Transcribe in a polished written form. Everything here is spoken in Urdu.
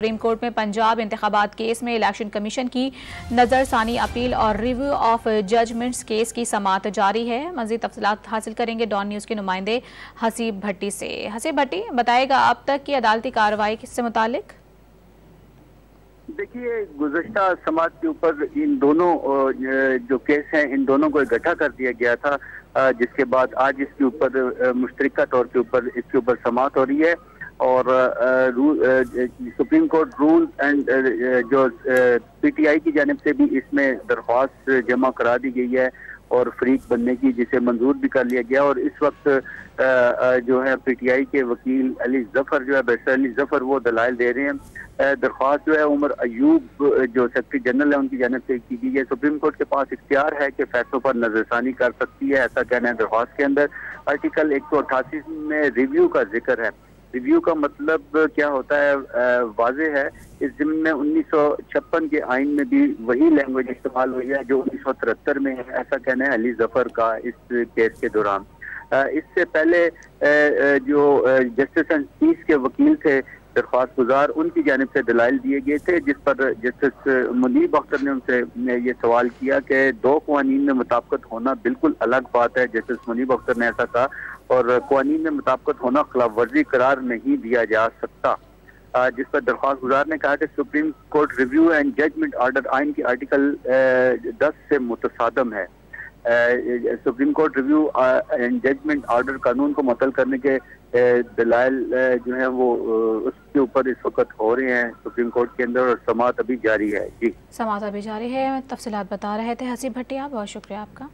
سپریم کورٹ میں پنجاب انتخابات کیس میں الیکشن کمیشن کی نظر ثانی اپیل اور ریویو آف ججمنٹس کیس کی سماعت جاری ہے۔ مزید تفصیلات حاصل کریں گے ڈان نیوز کے نمائندے حسیب بھٹی سے۔ حسیب بھٹی بتائے گا اب تک کی عدالتی کارروائی سے متعلق۔ دیکھیے، گزشتہ سماعت کے اوپر ان دونوں جو کیس ہیں ان دونوں کو اکٹھا کر دیا گیا تھا، جس کے بعد آج اس کے اوپر مشترکہ طور کے اوپر سماعت ہو رہی ہے اور سپریم کورٹ رول اینڈ جو پی ٹی آئی کی جانب سے بھی اس میں درخواست جمع کرا دی گئی ہے اور فریق بننے کی، جسے منظور بھی کر لیا گیا۔ اور اس وقت جو ہے پی ٹی آئی کے وکیل علی ظفر بیرسٹر علی ظفر وہ دلائل دے رہے ہیں۔ درخواست جو ہے عمر ایوب جو سیکرٹری جنرل ہے ان کی جانب سے کی گئی ہے۔ سپریم کورٹ کے پاس اختیار ہے کہ فیصلوں پر نظر ثانی کر سکتی ہے، ایسا کہنا ہے درخواست کے اندر۔ آرٹیکل 188 میں ریویو کا ذکر ہے۔ ریویو کا مطلب کیا ہوتا ہے واضح ہے۔ اس ضمن میں 1956 کے آئین میں بھی وہی لینگویج استعمال ہوئی ہے جو 1973 میں ہے، ایسا کہنا ہے علی ظفر کا اس کیس کے دوران۔ اس سے پہلے جو جسٹس اینڈ پیس کے وکیل تھے درخواست گزار، ان کی جانب سے دلائل دیے گئے تھے، جس پر جسٹس منیب اختر نے ان سے یہ سوال کیا کہ دو قوانین میں مطابقت ہونا بالکل الگ بات ہے۔ جسٹس منیب اختر نے ایسا کہا اور قوانین میں مطابقت ہونا خلاف ورزی قرار نہیں دیا جا سکتا، جس پر درخواست گزار نے کہا کہ supreme court review and judgment order آئین کی آرٹیکل 10 سے متصادم ہے۔ Supreme court review and judgment order قانون کو معطل کرنے کے دلائل جو ہیں وہ اس کے اوپر اس وقت ہو رہے ہیں سپریم کورٹ کے اندر، اور سماعت ابھی جاری ہے۔ جی، سماعت ابھی جاری ہے۔ تفصیلات بتا رہے تھے حسیب بھٹی، بہت شکریہ آپ کا۔